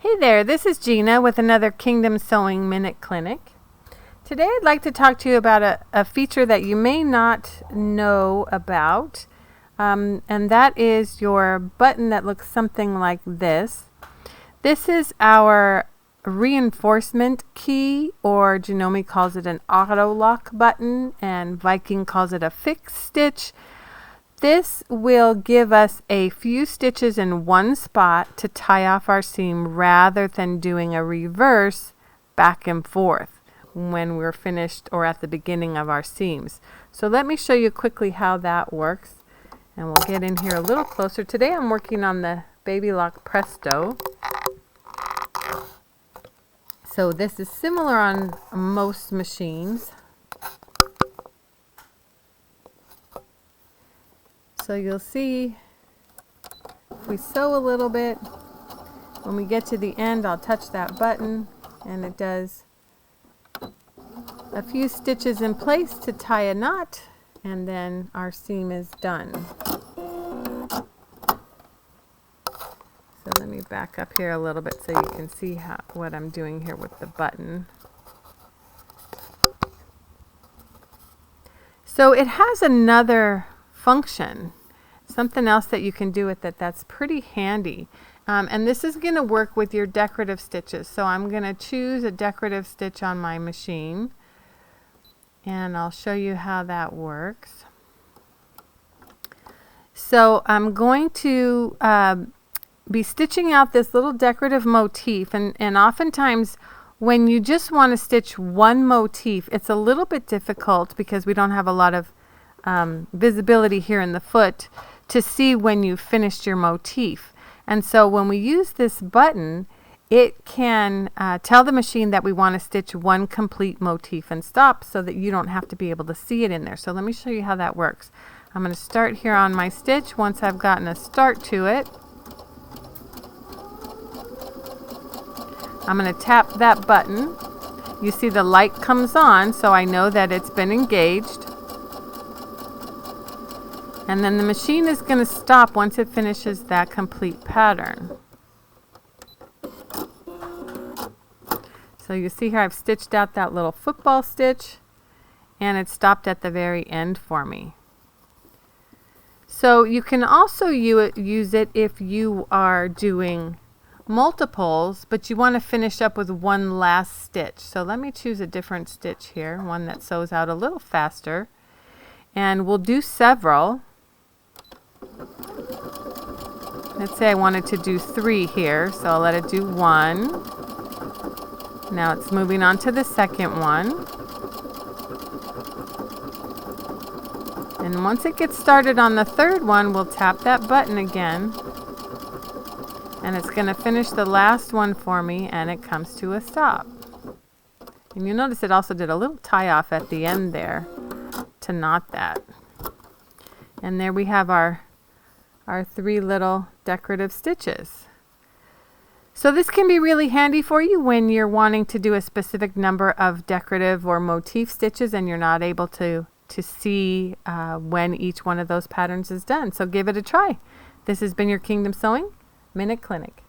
Hey there, this is Gina with another Kingdom Sewing Minute Clinic. Today I'd like to talk to you about a feature that you may not know about, and that is your button that looks something like this. This is our reinforcement key, or Janome calls it an auto lock button, and Viking calls it a fix stitch. This will give us a few stitches in one spot to tie off our seam rather than doing a reverse back and forth when we're finished or at the beginning of our seams. So let me show you quickly how that works, and we'll get in here a little closer. Today I'm working on the Baby Lock Presto. So this is similar on most machines. So you'll see if we sew a little bit, when we get to the end I'll touch that button and it does a few stitches in place to tie a knot, and then our seam is done. So let me back up here a little bit so you can see what I'm doing here with the button. So it has another function, something else that you can do with it that's pretty handy, and this is going to work with your decorative stitches. So I'm going to choose a decorative stitch on my machine and I'll show you how that works. So I'm going to be stitching out this little decorative motif, and oftentimes when you just want to stitch one motif, it's a little bit difficult because we don't have a lot of visibility here in the foot to see when you finished your motif. And so when we use this button, it can tell the machine that we want to stitch one complete motif and stop, so that you don't have to be able to see it in there. So let me show you how that works. I'm going to start here on my stitch. Once I've gotten a start to it, I'm going to tap that button. You see the light comes on, so I know that it's been engaged. And then the machine is going to stop once it finishes that complete pattern. So you see here I've stitched out that little football stitch, and it stopped at the very end for me. So you can also use it if you are doing multiples, but you want to finish up with one last stitch. So let me choose a different stitch here, one that sews out a little faster, and we'll do several. Let's say I wanted to do 3 here, so I'll let it do 1. Now it's moving on to the second one. And once it gets started on the third one, we'll tap that button again. And it's going to finish the last one for me, and it comes to a stop. And you'll notice it also did a little tie off at the end there to knot that. And there we have our 3 little decorative stitches. So this can be really handy for you when you're wanting to do a specific number of decorative or motif stitches and you're not able to see when each one of those patterns is done. So give it a try. This has been your Kingdom Sewing Minute Clinic.